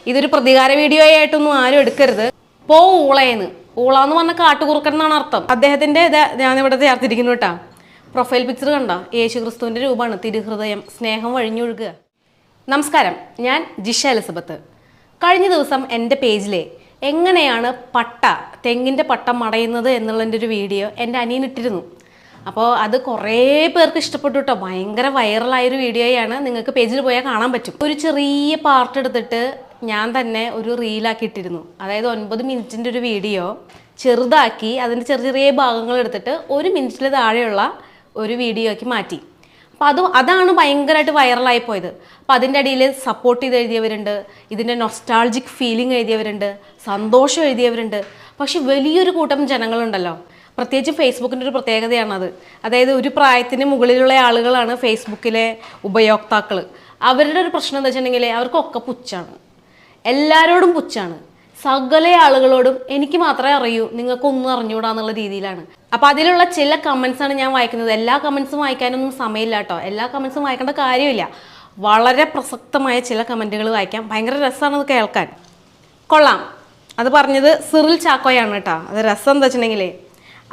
ഇതൊരു പ്രതികാര വീഡിയോ ആയിട്ടൊന്നും ആരും എടുക്കരുത്. ഊളയെന്ന്, ഊളാന്ന് പറഞ്ഞ കാട്ടുകുറുക്കൻ എന്നാണ് അർത്ഥം. അദ്ദേഹത്തിന്റെ ഞാനിവിടെ ചേർത്തിരിക്കുന്നു കേട്ടാ. പ്രൊഫൈൽ പിക്ചർ കണ്ട യേശു ക്രിസ്തുവിന്റെ രൂപമാണ്. തിരുഹൃദയം, സ്നേഹം വഴിഞ്ഞൊഴുകുക. നമസ്കാരം, ഞാൻ ജിഷ എലിസബത്ത്. കഴിഞ്ഞ ദിവസം എൻ്റെ പേജിലെ എങ്ങനെയാണ് തെങ്ങിൻ്റെ പട്ട മടയുന്നത് എന്നുള്ളതിൻ്റെ ഒരു വീഡിയോ എൻ്റെ അനിയൻ ഇട്ടിരുന്നു. അപ്പോൾ അത് കുറേ പേർക്ക് ഇഷ്ടപ്പെട്ടു കേട്ടോ. ഭയങ്കര വൈറലായൊരു വീഡിയോയാണ്. നിങ്ങൾക്ക് പേജിൽ പോയാൽ കാണാൻ പറ്റും. ഒരു ചെറിയ പാർട്ട് എടുത്തിട്ട് ഞാൻ തന്നെ ഒരു റീലാക്കി ഇട്ടിരുന്നു. അതായത് 9 മിനിറ്റിൻ്റെ ഒരു വീഡിയോ ചെറുതാക്കി അതിൻ്റെ ചെറിയ ചെറിയ ഭാഗങ്ങൾ എടുത്തിട്ട് 1 മിനിറ്റിൽ താഴെയുള്ള ഒരു വീഡിയോ ആക്കി മാറ്റി. അപ്പോൾ അതാണ് ഭയങ്കരമായിട്ട് വൈറലായി പോയത്. അപ്പോൾ അതിൻ്റെ അടിയിൽ സപ്പോർട്ട് ചെയ്ത് എഴുതിയവരുണ്ട്, ഇതിൻ്റെ നൊസ്റ്റാൾജിക് ഫീലിംഗ് എഴുതിയവരുണ്ട്, സന്തോഷം എഴുതിയവരുണ്ട്. പക്ഷെ വലിയൊരു കൂട്ടം ജനങ്ങളുണ്ടല്ലോ, പ്രത്യേകിച്ച് ഫേസ്ബുക്കിൻ്റെ ഒരു പ്രത്യേകതയാണത്. അതായത് ഒരു പ്രായത്തിന് മുകളിലുള്ള ആളുകളാണ് ഫേസ്ബുക്കിലെ ഉപയോക്താക്കൾ. അവരുടെ ഒരു പ്രശ്നം എന്താ വെച്ചിട്ടുണ്ടെങ്കിൽ അവർക്കൊക്കെ പുച്ഛാണ്, എല്ലാവരോടും പുച്ഛാണ്. സകല ആളുകളോടും എനിക്ക് മാത്രമേ അറിയൂ, നിങ്ങൾക്കൊന്നും അറിഞ്ഞുകൂടാന്നുള്ള രീതിയിലാണ്. അപ്പോൾ അതിലുള്ള ചില കമൻസാണ് ഞാൻ വായിക്കുന്നത്. എല്ലാ കമൻസും വായിക്കാനൊന്നും സമയമില്ല കേട്ടോ. എല്ലാ കമൻസും വായിക്കേണ്ട കാര്യമില്ല. വളരെ പ്രസക്തമായ ചില കമൻറ്റുകൾ വായിക്കാം. ഭയങ്കര രസമാണത് കേൾക്കാൻ. കൊള്ളാം, അത് പറഞ്ഞത് സിറിൽ ചാക്കോയാണ് കേട്ടോ. അത് രസം എന്താ വെച്ചിട്ടുണ്ടെങ്കിൽ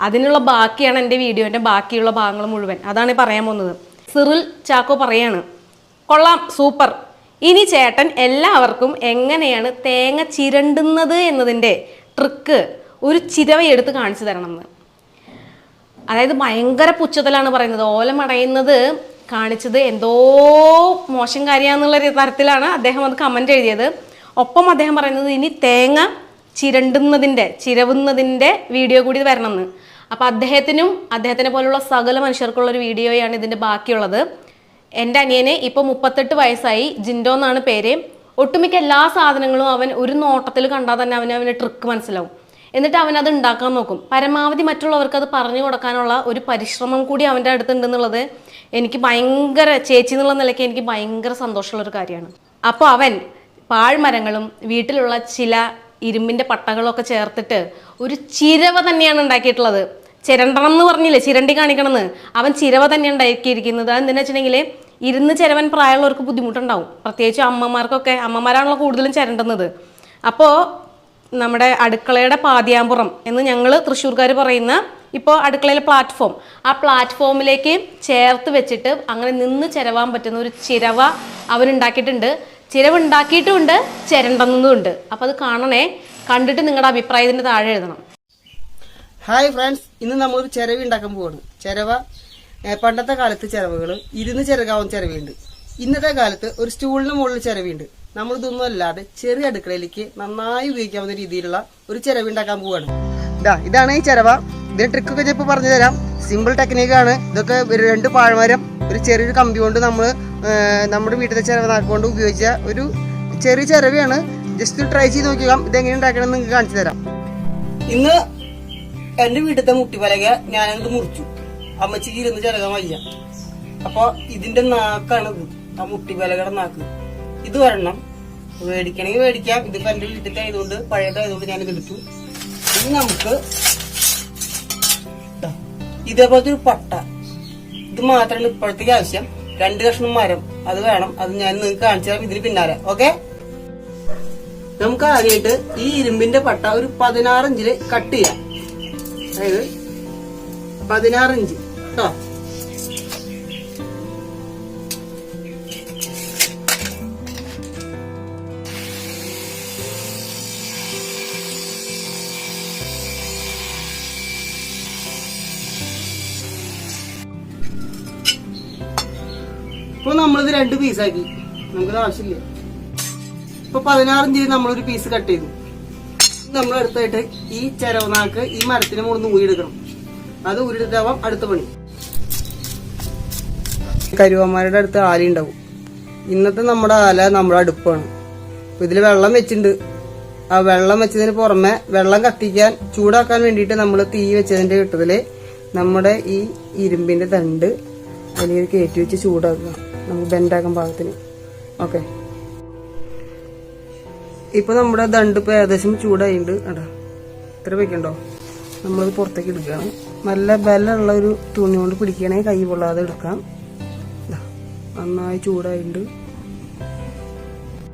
അതിനുള്ള ബാക്കിയാണ് എൻ്റെ വീഡിയോൻ്റെ ബാക്കിയുള്ള ഭാഗങ്ങൾ മുഴുവൻ. അതാണ് പറയാൻ പോകുന്നത്. സിറിൽ ചാക്കോ പറയാണ്, കൊള്ളാം, സൂപ്പർ. ഇനി ചേട്ടൻ എല്ലാവർക്കും എങ്ങനെയാണ് തേങ്ങ ചിരണ്ടുന്നത് എന്നതിൻ്റെ ട്രിക്ക് ഒരു ചിരവയെടുത്ത് കാണിച്ചു തരണമെന്ന്. അതായത് ഭയങ്കര പുച്ഛത്തിലാണ് പറയുന്നത്. ഓലമടയുന്നത് കാണിച്ചത് എന്തോ മോശം കാര്യമാണെന്നുള്ള തരത്തിലാണ് അദ്ദേഹം അത് കമൻ്റ് എഴുതിയത്. ഒപ്പം അദ്ദേഹം പറയുന്നത് ഇനി തേങ്ങ ചിരവുന്നതിൻ്റെ വീഡിയോ കൂടി വരണമെന്ന്. അപ്പോൾ അദ്ദേഹത്തിനെ പോലുള്ള സകല മനുഷ്യർക്കുള്ളൊരു വീഡിയോയാണ് ഇതിൻ്റെ ബാക്കിയുള്ളത്. എൻ്റെ അനിയന് ഇപ്പോൾ 38 വയസ്സായി, ജിൻഡോ എന്നാണ് പേര്. ഒട്ടുമിക്ക എല്ലാ സാധനങ്ങളും അവൻ ഒരു നോട്ടത്തിൽ കണ്ടാൽ തന്നെ അവന് ട്രിക്ക് മനസ്സിലാവും. എന്നിട്ട് അവനത് ഉണ്ടാക്കാൻ നോക്കും. പരമാവധി മറ്റുള്ളവർക്ക് അത് പറഞ്ഞു കൊടുക്കാനുള്ള ഒരു പരിശ്രമം കൂടി അവൻ്റെ അടുത്തുണ്ടെന്നുള്ളത് എനിക്ക് ഭയങ്കര, ചേച്ചി എന്നുള്ള നിലയ്ക്ക് എനിക്ക് ഭയങ്കര സന്തോഷമുള്ളൊരു കാര്യമാണ്. അപ്പോൾ അവൻ പാഴ്മരങ്ങളും വീട്ടിലുള്ള ചില ഇരുമ്പിൻ്റെ പട്ടകളൊക്കെ ചേർത്തിട്ട് ഒരു ചിരവ തന്നെയാണ് ഉണ്ടാക്കിയിട്ടുള്ളത്. ചിരണ്ടണം എന്ന് പറഞ്ഞില്ലേ, ചിരണ്ടി കാണിക്കണമെന്ന്. അവൻ ചിരവ തന്നെയാണ് ഉണ്ടാക്കിയിരിക്കുന്നത്. അതെന്താണെന്ന് വെച്ചിട്ടുണ്ടെങ്കിൽ ഇരുന്ന് ചിരവൻ പ്രായമുള്ളവർക്ക് ബുദ്ധിമുട്ടുണ്ടാവും. പ്രത്യേകിച്ച് അമ്മമാരാണല്ലോ കൂടുതലും ചിരണ്ടുന്നത്. അപ്പോൾ നമ്മുടെ അടുക്കളയുടെ പാതിയാമ്പുറം എന്ന് ഞങ്ങൾ തൃശ്ശൂർക്കാർ പറയുന്ന ഇപ്പോൾ അടുക്കളയിലെ പ്ലാറ്റ്ഫോം, ആ പ്ലാറ്റ്ഫോമിലേക്ക് ചേർത്ത് വെച്ചിട്ട് അങ്ങനെ നിന്ന് ചിരവാൻ പറ്റുന്ന ഒരു ചിരവ അവനുണ്ടാക്കിയിട്ടുണ്ട്. ചിരവുണ്ടാക്കിയിട്ടുമുണ്ട്, ചിരണ്ടുന്നതുമുണ്ട്. അപ്പോൾ അത് കാണണേ. കണ്ടിട്ട് നിങ്ങളുടെ അഭിപ്രായത്തിൻ്റെ താഴെ എഴുതണം. ഹായ് ഫ്രണ്ട്സ്, ഇന്ന് നമ്മളൊരു ചിരവ ഉണ്ടാക്കാൻ പോവാണ്. ചിരവ പണ്ടത്തെ കാലത്ത് ചിരവകൾ ഇരുന്ന് ചിരകാവുന്ന ചിരവയുണ്ട്. ഇന്നത്തെ കാലത്ത് ഒരു സ്റ്റൂളിന് മുകളിൽ ചിരവയുണ്ട്. നമ്മളിതൊന്നും അല്ലാതെ ചെറിയ അടുക്കളയിലേക്ക് നന്നായി ഉപയോഗിക്കാവുന്ന രീതിയിലുള്ള ഒരു ചിരവ ഉണ്ടാക്കാൻ പോവാണ്. ഇതാണ് ഈ ചിരവ. ഇതിന്റെ ട്രിക്കൊക്കെ ഞാൻ ഇപ്പോൾ പറഞ്ഞു തരാം. സിമ്പിൾ ടെക്നിക്കാണ്. ഇതൊക്കെ 2 പാഴ്മരം ഒരു ചെറിയൊരു കമ്പി കൊണ്ട് നമ്മൾ നമ്മുടെ വീട്ടിലെ ചിരവ നാക്കുകൊണ്ട് ഉപയോഗിച്ച ഒരു ചെറിയ ചിരവയാണ്. ജസ്റ്റ് ട്രൈ ചെയ്ത് നോക്കിയാൽ ഇതെങ്ങനെ ഉണ്ടാക്കണമെന്ന് നിങ്ങൾക്ക് കാണിച്ചു തരാം. ഇന്ന് എന്റെ വീട്ടിലത്തെ മുട്ടിപ്പലക ഞാനത് മുറിച്ചു. അമ്മച്ചിക്ക് ഇരുന്ന് ചിരകാൻ വയ്യ. അപ്പൊ ഇതിന്റെ നാക്കാണ് ഇത്, ആ മുട്ടിപ്പലകയുടെ നാക്ക്. ഇത് വരണം. മേടിക്കണമെങ്കിൽ മേടിക്കാം. ഇതിപ്പോ എന്റെ വീട്ടിലത്തെ ആയതുകൊണ്ട്, പഴയതായതുകൊണ്ട് ഞാനിത് എടുത്തു. ഇനി നമുക്ക് ഇതേപോലത്തെ ഒരു പട്ട, ഇത് മാത്രമാണ് ഇപ്പോഴത്തേക്ക് ആവശ്യം. 2 കഷ്ണം മരം അത് വേണം. അത് ഞാൻ നിങ്ങൾക്ക് കാണിച്ചു തരാം ഇതിന് പിന്നാലെ. ഓക്കെ, നമുക്ക് ആദ്യമായിട്ട് ഈ ഇരുമ്പിന്റെ പട്ട ഒരു 16 ഇഞ്ചില് കട്ട് ചെയ്യാം. അതായത് 16 ഇഞ്ച് കേട്ടോ. ഇപ്പൊ നമ്മളിത് 2 പീസാക്കി. നമുക്കത് ആവശ്യമില്ല. ഇപ്പൊ 16 ഇഞ്ചിൽ നമ്മളൊരു പീസ് കട്ട് ചെയ്തു. നമ്മൾ അടുത്തായിട്ട് ഈ ചിരവനാക്ക് ഈ മരത്തിന് മുകളിൽ ഊരിയെടുക്കണം. അത് ഊരിയെടുത്താവാം അടുത്ത പണി. കരുവന്മാരുടെ അടുത്ത് ആല ഉണ്ടാവും. ഇന്നത്തെ നമ്മുടെ ആല നമ്മുടെ അടുപ്പാണ്. അപ്പൊ ഇതിൽ വെള്ളം വെച്ചിട്ടുണ്ട്. ആ വെള്ളം വെച്ചതിന് പുറമെ വെള്ളം കത്തിക്കാൻ ചൂടാക്കാൻ വേണ്ടിയിട്ട് നമ്മൾ തീ വെച്ചതിന്റെ കിട്ടത്തില് നമ്മുടെ ഈ ഇരുമ്പിന്റെ തണ്ട് അതിലേക്ക് കയറ്റി വെച്ച് ചൂടാക്കുക, നമുക്ക് ബെൻഡാക്കാൻ പാകത്തിന്. ഓക്കെ, ഇപ്പൊ നമ്മുടെ ദണ്ട് ഇപ്പൊ ഏകദേശം ചൂടായിട്ടുണ്ട്. അടാ ഇത്ര വെക്കണ്ടോ? നമ്മളത് പുറത്തേക്ക് എടുക്കുകയാണ്. നല്ല ബലമുള്ള ഒരു തുണി കൊണ്ട് പിടിക്കണമെങ്കിൽ കൈ പൊള്ളാതെ എടുക്കാം. നന്നായി ചൂടായിട്ടുണ്ട്.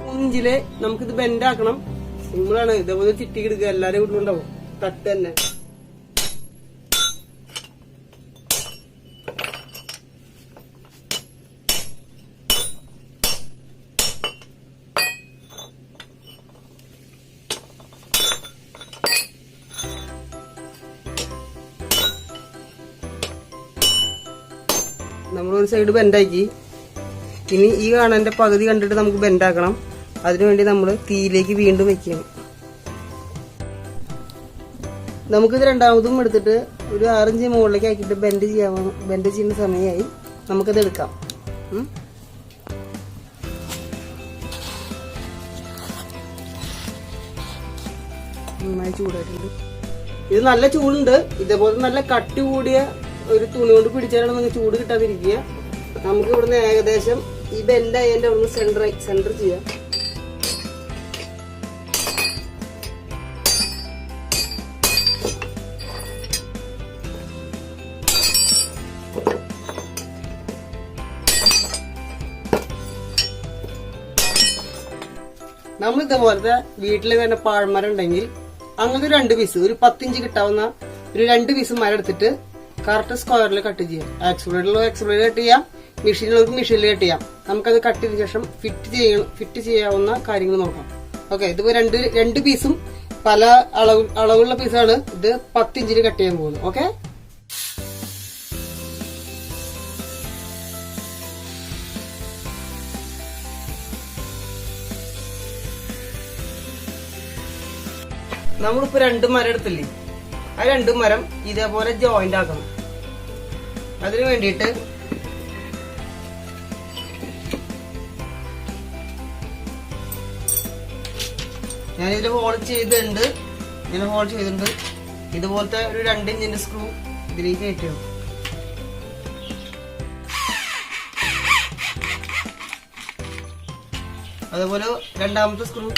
3 ഇഞ്ചില് നമുക്കിത് ബെൻഡാക്കണം. സിമ്പിളാണ്. ഇതേപോലെ ചിറ്റി എടുക്കുക. എല്ലാരും വീട്ടിലുണ്ടാവും തട്ട് തന്നെ. നമ്മളൊരു സൈഡ് ബെൻഡാക്കി. ഇനി ഈ കാണാൻ്റെ പകുതി കണ്ടിട്ട് നമുക്ക് ബെൻഡാക്കണം. അതിനുവേണ്ടി നമ്മൾ തീയിലേക്ക് വീണ്ടും വെക്കണം. നമുക്കിത് രണ്ടാമതും എടുത്തിട്ട് ഒരു 6 ഇഞ്ച് മുകളിലേക്ക് ആക്കിയിട്ട് ബെൻഡ് ചെയ്യുന്ന സമയമായി. നമുക്കത് എടുക്കാം. നന്നായി ചൂടായിട്ടുണ്ട്. ഇത് നല്ല ചൂടുണ്ട്. ഇതേപോലെ നല്ല കട്ടി കൂടിയ ഒരു തുണി കൊണ്ട് പിടിച്ചാലാണ് നിങ്ങൾക്ക് ചൂട് കിട്ടാതിരിക്കുക. നമുക്ക് ഇവിടുന്ന് ഏകദേശം ഈ ബെൻഡായതിന്റെ അവിടുന്ന് സെന്റർ ചെയ്യാം. നമ്മൾ ഇതേപോലത്തെ വീട്ടിൽ തന്നെ പാഴ്മരം ഉണ്ടെങ്കിൽ അങ്ങനത്തെ 2 പീസ്, ഒരു 10 ഇഞ്ച് കിട്ടാവുന്ന ഒരു 2 പീസ് മരം എടുത്തിട്ട് കറക്റ്റ് സ്ക്വയറിൽ കട്ട് ചെയ്യാം. എക്സ്പ്ലോറേറ്റർ കട്ട് ചെയ്യാം, മെഷീനിലേക്ക് മെഷീനിൽ കട്ട് ചെയ്യാം. നമുക്കത് കട്ട് ചെയ്ത ശേഷം ഫിറ്റ് ചെയ്യാവുന്ന കാര്യങ്ങൾ നോക്കാം. ഓക്കെ, ഇതിപ്പോ രണ്ട് പീസും പല അളവുള്ള പീസാണ്. ഇത് 10 ഇഞ്ചിൽ കട്ട് ചെയ്യാൻ പോകുന്നത്. ഓക്കെ, നമ്മളിപ്പോ 2 മരം എടുത്തില്ലേ, ആ 2 മരം ഇതേപോലെ ജോയിന്റ് ആക്കണം. അതിനു വേണ്ടിയിട്ട് ഞാനിതിൽ ഹോൾ ചെയ്തിട്ടുണ്ട്. ഇതുപോലത്തെ ഒരു 2 ഇഞ്ചിന്റെ സ്ക്രൂ ഇതിലേക്ക് കയറ്റും. അതുപോലെ രണ്ടാമത്തെ സ്ക്രൂ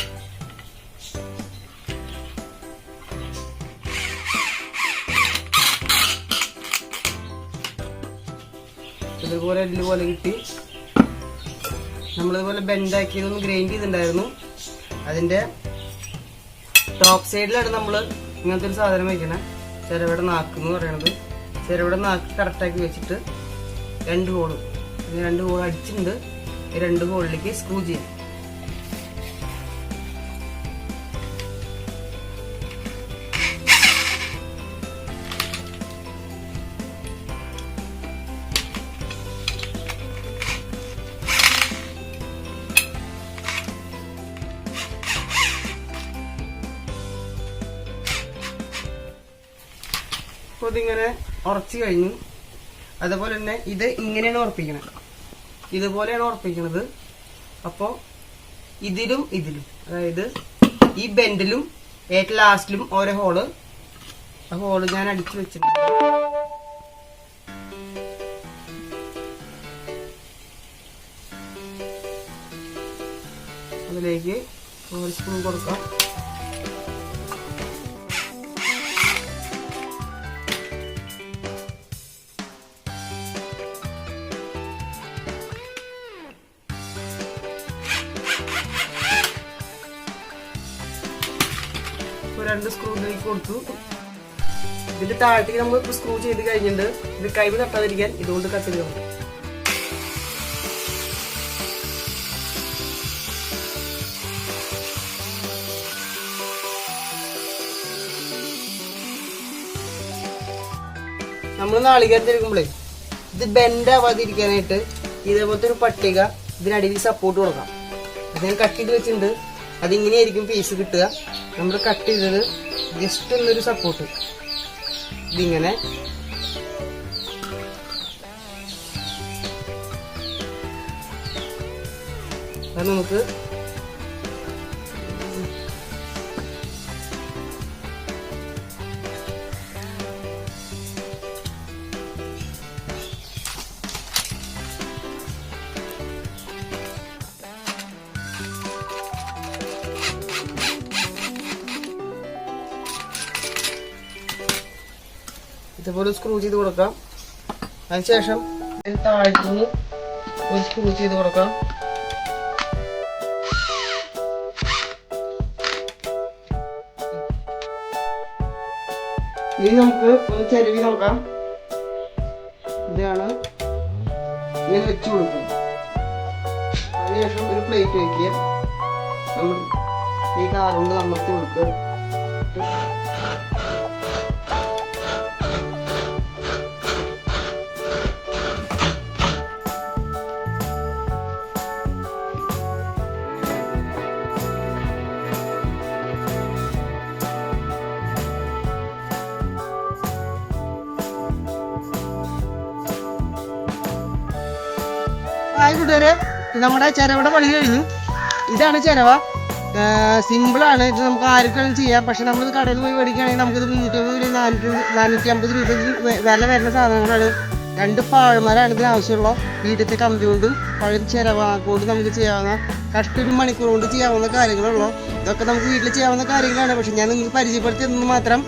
ഇതുപോലെ എല്ലുപോലെ കിട്ടി. നമ്മളിതുപോലെ ബെൻഡാക്കിയതൊന്ന് ഗ്രൈൻഡ് ചെയ്തിട്ടുണ്ടായിരുന്നു. അതിന്റെ ടോപ്പ് സൈഡിലാണ് നമ്മൾ ഇങ്ങനത്തെ ഒരു സാധനം വയ്ക്കണേ. ചിരവയുടെ നാക്ക് എന്ന് പറയണത്. ചിരവയുടെ നാക്ക് കറക്റ്റാക്കി വെച്ചിട്ട് 2 ഹോള് അടിച്ചിട്ടുണ്ട്. ഈ 2 ഹോളിലേക്ക് സ്ക്രൂ ചെയ്യാം. അപ്പോൾ ഇതിങ്ങനെ ഉറച്ചു കഴിഞ്ഞു. അതുപോലെ തന്നെ ഇത് ഇങ്ങനെയാണ് ഉറപ്പിക്കണത്. ഇതുപോലെയാണ് ഉറപ്പിക്കണത്. അപ്പോൾ ഇതിലും അതായത് ഈ ബെൻഡിലും ഏറ്റവും ലാസ്റ്റിലും ഓരോ ഹോള്, ആ ഹോള് ഞാൻ അടിച്ചു വെച്ചിട്ടുണ്ട്. അതിലേക്ക് ഒരു സ്പൂൺ കൊടുക്കാം. രണ്ട് സ്ക്രൂ ഇതിലേക്ക് കൊടുത്തു. ഇതിന്റെ താഴത്തേക്ക് നമ്മൾ ഇപ്പൊ സ്ക്രൂ ചെയ്ത് കഴിഞ്ഞിട്ടുണ്ട്. ഇത് കൈവ് തട്ടാതിരിക്കാൻ ഇതുകൊണ്ട് കട്ട് ചെയ്തു. നമ്മൾ നാളികേരം തിരിക്കുമ്പോഴേ ഇത് ബെൻഡാവാതിരിക്കാനായിട്ട് ഇതേപോലത്തെ ഒരു പട്ടിക ഇതിനടിയിൽ സപ്പോർട്ട് കൊടുക്കാം. അത് ഞാൻ കട്ട് ചെയ്ത് വെച്ചിട്ടുണ്ട്. അതിങ്ങനെയായിരിക്കും പീസ് കിട്ടുക. നമ്മൾ കട്ട് ചെയ്തത് ജസ്റ്റ് ഒന്നൊരു സപ്പോർട്ട് ഇതിങ്ങനെ അത് നമുക്ക് ഇതുപോലെ സ്ക്രൂ ചെയ്ത് കൊടുക്കാം. അതിനുശേഷം താഴ്ത്തുനിന്ന് ഒരു സ്ക്രൂ ചെയ്ത് കൊടുക്കാം. ഇനി നമുക്ക് ഒന്ന് ചെരുവി നോക്കാം. ഇതാണ് ഇങ്ങനെ വെച്ച് കൊടുക്കുക. അതിനുശേഷം ഒരു പ്ലേറ്റ് വയ്ക്കുക. നമ്മൾ ഈ കാറുകൊണ്ട് അമർത്തി കൊടുക്കുക. ഹായ് കൂട്ടുകാരെ, നമ്മുടെ ചിരവയുടെ പണി കഴിഞ്ഞു. ഇതാണ് ചിരവ. സിമ്പിളാണ്. ഇത് നമുക്ക് ആർക്കും ചെയ്യാം. പക്ഷെ നമ്മളിത് കടയിൽ പോയി മേടിക്കുകയാണെങ്കിൽ നമുക്കിത് 450 രൂപ വില വരുന്ന സാധനങ്ങളാണ്. 2 പാഴ്മരാണ് ഇതിന് ആവശ്യമുള്ള. വീട്ടിലത്തെ കമ്പി കൊണ്ടും പഴയ ചിരവ കൊണ്ട് നമുക്ക് ചെയ്യാവുന്ന കഷ്ടി മണിക്കൂർ കൊണ്ട് ചെയ്യാവുന്ന കാര്യങ്ങളുള്ളൂ. ഇതൊക്കെ നമുക്ക് വീട്ടിൽ ചെയ്യാവുന്ന കാര്യങ്ങളാണ്. പക്ഷെ ഞാൻ നിങ്ങൾക്ക് പരിചയപ്പെടുത്തി തന്നത് മാത്രം.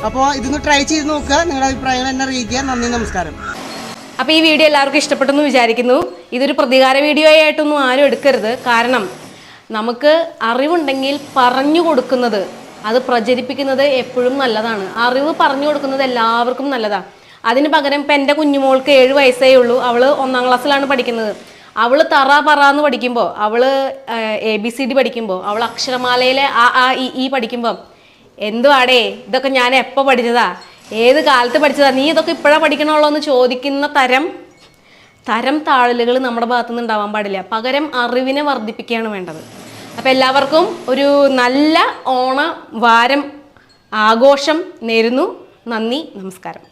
അപ്പോൾ ഇതൊന്ന് ട്രൈ ചെയ്ത് നോക്കുക. നിങ്ങളുടെ അഭിപ്രായങ്ങൾ എന്നെ അറിയിക്കുക. നന്ദി, നമസ്കാരം. അപ്പോൾ ഈ വീഡിയോ എല്ലാവർക്കും ഇഷ്ടപ്പെട്ടെന്ന് വിചാരിക്കുന്നു. ഇതൊരു പ്രതികാര വീഡിയോ ആയിട്ടൊന്നും ആരും എടുക്കരുത്. കാരണം നമുക്ക് അറിവുണ്ടെങ്കിൽ പറഞ്ഞു കൊടുക്കുന്നത്, അത് പ്രചരിപ്പിക്കുന്നത് എപ്പോഴും നല്ലതാണ്. അറിവ് പറഞ്ഞു കൊടുക്കുന്നത് എല്ലാവർക്കും നല്ലതാണ്. അതിന് പകരം ഇപ്പം എൻ്റെ കുഞ്ഞുമോൾക്ക് 7 വയസ്സേ ഉള്ളൂ. അവൾ 1ാം ക്ലാസ്സിലാണ് പഠിക്കുന്നത്. അവൾ തറ പറ എന്ന് പഠിക്കുമ്പോൾ, അവൾ ABCD പഠിക്കുമ്പോൾ, അവൾ അക്ഷരമാലയിലെ ആ ഈ പഠിക്കുമ്പോൾ എന്തുവാടേ ഇതൊക്കെ ഞാൻ എപ്പോൾ പഠിച്ചതാ, ഏത് കാലത്ത് പഠിച്ചതാ, നീ ഇതൊക്കെ ഇപ്പോഴാണ് പഠിക്കണുള്ളൂ എന്ന് ചോദിക്കുന്ന തരം താഴലുകൾ നമ്മുടെ ഭാഗത്തുനിന്ന് ഉണ്ടാവാൻ പാടില്ല. പകരം അറിവിനെ വർദ്ധിപ്പിക്കുകയാണ് വേണ്ടത്. അപ്പോൾ എല്ലാവർക്കും ഒരു നല്ല ഓണ വാരം ആഘോഷം നേരുന്നു. നന്ദി, നമസ്കാരം.